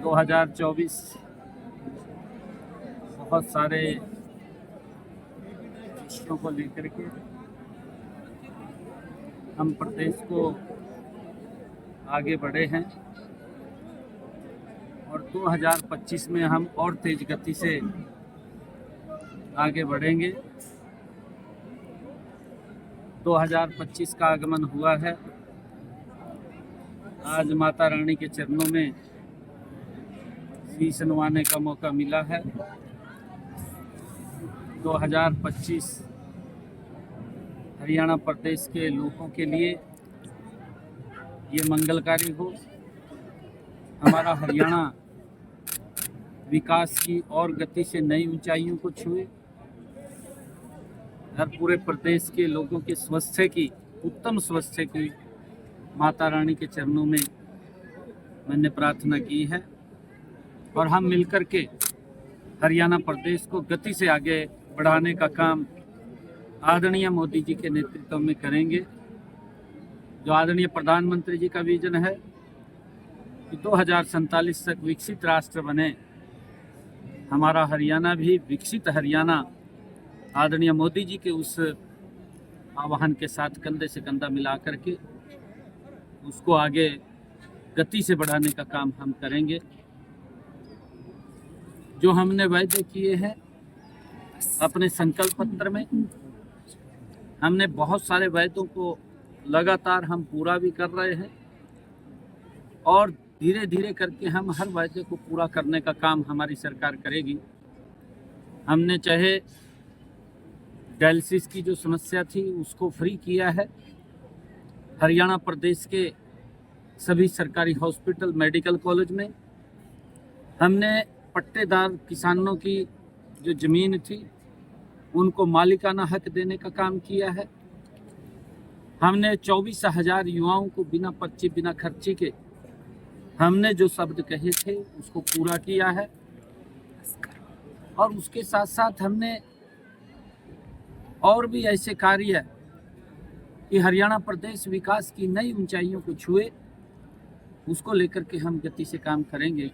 2024 बहुत सारे विषयों को लेकर के हम प्रदेश को आगे बढ़े हैं और 2025 में हम और तेज गति से आगे बढ़ेंगे। 2025 का आगमन हुआ है। आज माता रानी के चरणों में शीश नवाने का मौका मिला है। 2025 हरियाणा प्रदेश के लोगों के लिए ये मंगलकारी हो। हमारा हरियाणा विकास की और गति से नई ऊंचाइयों को छुए। हर पूरे प्रदेश के लोगों के स्वास्थ्य की, उत्तम स्वास्थ्य की माता रानी के चरणों में मैंने प्रार्थना की है और हम मिलकर के हरियाणा प्रदेश को गति से आगे बढ़ाने का काम आदरणीय मोदी जी के नेतृत्व में करेंगे। जो आदरणीय प्रधानमंत्री जी का विजन है कि 2047 तक विकसित राष्ट्र बने, हमारा हरियाणा भी विकसित हरियाणा आदरणीय मोदी जी के उस आह्वान के साथ कंधे से कंधा मिला करके उसको आगे गति से बढ़ाने का काम हम करेंगे। जो हमने वायदे किए हैं अपने संकल्प पत्र में, हमने बहुत सारे वायदों को लगातार हम पूरा भी कर रहे हैं और धीरे धीरे करके हम हर वायदे को पूरा करने का काम हमारी सरकार करेगी। हमने चाहे डायलिसिस की जो समस्या थी उसको फ्री किया है। हरियाणा प्रदेश के सभी सरकारी हॉस्पिटल, मेडिकल कॉलेज में हमने पट्टेदार किसानों की जो ज़मीन थी उनको मालिकाना हक देने का काम किया है। हमने 24,000 युवाओं को बिना पर्ची, बिना खर्ची के हमने जो शब्द कहे थे उसको पूरा किया है और उसके साथ साथ हमने और भी ऐसे कार्य कि हरियाणा प्रदेश विकास की नई ऊंचाइयों को छुए, उसको लेकर के हम गति से काम करेंगे।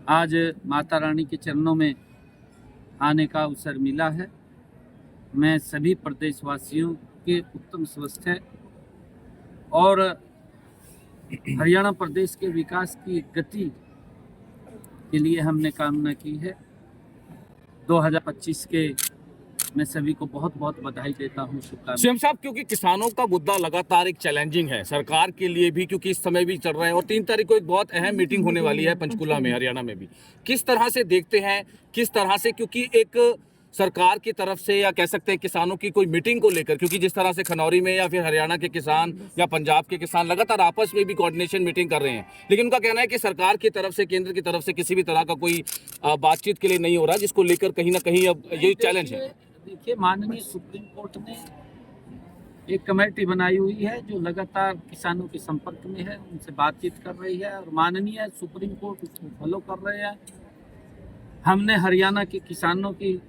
आज माता रानी के चरणों में आने का अवसर मिला है। मैं सभी प्रदेशवासियों के उत्तम स्वास्थ्य और हरियाणा प्रदेश के विकास की गति के लिए हमने कामना की है। 2025 के मैं सभी को बहुत बहुत बधाई देता हूँ, शुभकामनाएं। सीएम साहब, क्योंकि किसानों का मुद्दा लगातार एक चैलेंजिंग है सरकार के लिए भी, क्योंकि इस समय भी चल रहा है और 3 तारीख को एक बहुत अहम मीटिंग होने वाली है पंचकुला में, हरियाणा में भी। किस तरह से देखते हैं, किस तरह से, क्योंकि एक सरकार की तरफ से या कह सकते हैं किसानों की कोई मीटिंग को लेकर, क्योंकि जिस तरह से खनौरी में या फिर हरियाणा के किसान या पंजाब के किसान लगातार आपस में भी कोऑर्डिनेशन मीटिंग कर रहे हैं, लेकिन उनका कहना है कि सरकार की तरफ से, केंद्र की तरफ से किसी भी तरह का कोई बातचीत के लिए नहीं हो रहा, जिसको लेकर कहीं ना कहीं अब ये चैलेंज है। देखिए, माननीय सुप्रीम कोर्ट ने एक कमेटी बनाई हुई है जो लगातार किसानों के संपर्क में है, उनसे बातचीत कर रही है और माननीय सुप्रीम कोर्ट उसको फॉलो कर रहे हैं। हमने हरियाणा के किसानों की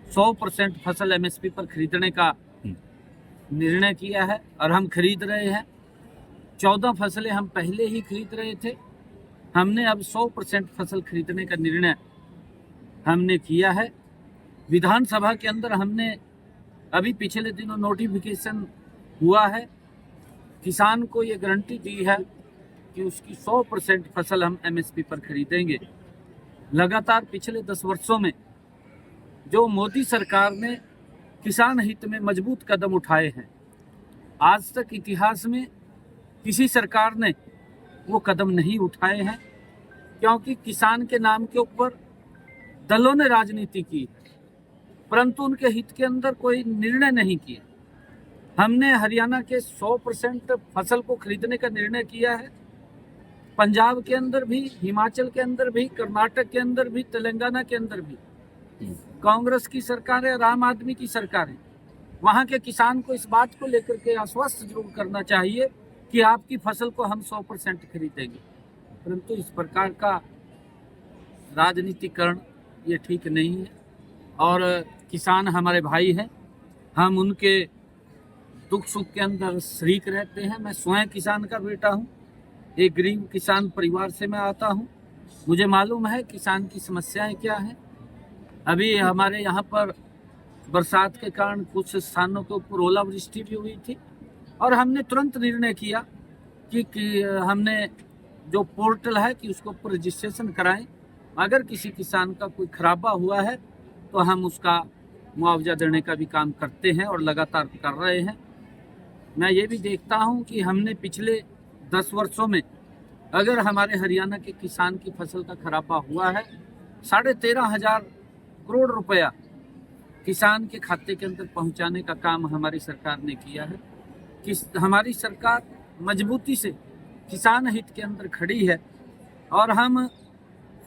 100% फसल एमएसपी पर खरीदने का निर्णय किया है और हम खरीद रहे हैं। 14 फसलें हम पहले ही खरीद रहे थे, हमने अब 100% फसल खरीदने का निर्णय हमने किया है। विधानसभा के अंदर हमने अभी पिछले दिनों नोटिफिकेशन हुआ है, किसान को ये गारंटी दी है कि उसकी 100% फसल हम एमएसपी पर खरीदेंगे। लगातार पिछले 10 वर्षों में जो मोदी सरकार ने किसान हित में मजबूत कदम उठाए हैं, आज तक इतिहास में किसी सरकार ने वो कदम नहीं उठाए हैं, क्योंकि किसान के नाम के ऊपर दलों ने राजनीति की, परंतु उनके हित के अंदर कोई निर्णय नहीं किया। हमने हरियाणा के 100% फसल को खरीदने का निर्णय किया है। पंजाब के अंदर भी, हिमाचल के अंदर भी, कर्नाटक के अंदर भी, तेलंगाना के अंदर भी कांग्रेस की सरकार है और आम आदमी की सरकार है। वहाँ के किसान को इस बात को लेकर के आश्वस्त जरूर करना चाहिए कि आपकी फसल को हम 100% खरीदेंगे, परंतु इस प्रकार का राजनीतिकरण ये ठीक नहीं है और किसान हमारे भाई हैं, हम उनके दुख सुख के अंदर शरीक रहते हैं। मैं स्वयं किसान का बेटा हूँ एक गरीब किसान परिवार से मैं आता हूँ। मुझे मालूम है किसान की समस्याएं क्या हैं। अभी हमारे यहाँ पर बरसात के कारण कुछ स्थानों के ऊपर ओलावृष्टि भी हुई थी और हमने तुरंत निर्णय किया कि हमने जो पोर्टल है कि उसके ऊपर रजिस्ट्रेशन कराएं। अगर किसी किसान का कोई खराबा हुआ है तो हम उसका मुआवजा देने का भी काम करते हैं और लगातार कर रहे हैं। मैं ये भी देखता हूँ कि हमने पिछले 10 वर्षों में अगर हमारे हरियाणा के किसान की फसल का खराबा हुआ है 13,500 करोड़ रुपया किसान के खाते के अंदर पहुंचाने का काम हमारी सरकार ने किया है। कि हमारी सरकार मजबूती से किसान हित के अंदर खड़ी है और हम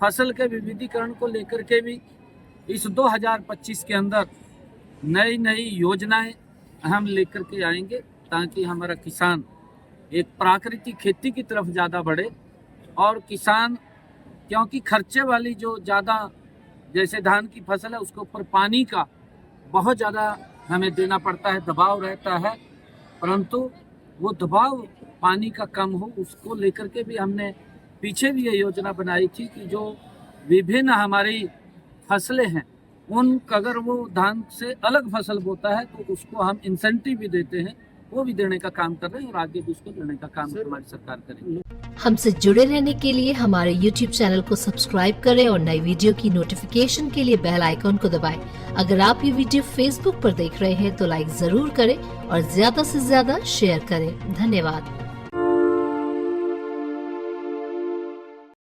फसल के विविधीकरण को लेकर के भी इस 2025 के अंदर नई नई योजनाएं हम लेकर के आएंगे ताकि हमारा किसान एक प्राकृतिक खेती की तरफ ज़्यादा बढ़े। और किसान क्योंकि खर्चे वाली जो ज़्यादा जैसे धान की फसल है उसके ऊपर पानी का बहुत ज़्यादा हमें देना पड़ता है, दबाव रहता है, परंतु वो दबाव पानी का कम हो उसको लेकर के भी हमने पीछे भी ये योजना बनाई थी कि जो विभिन्न हमारी फसलें हैं उन अगर वो धान से अलग फसल बोता है तो उसको हम इंसेंटिव भी देते हैं, वो भी देने का काम कर रहे हैं और आगे भी उसको देने का काम हमारी सरकार करेगी। हमसे जुड़े रहने के लिए हमारे YouTube चैनल को सब्सक्राइब करें और नई वीडियो की नोटिफिकेशन के लिए बेल आइकॉन को दबाएं। अगर आप ये वीडियो Facebook पर देख रहे हैं तो लाइक जरूर करें और ज्यादा से ज्यादा शेयर करें। धन्यवाद।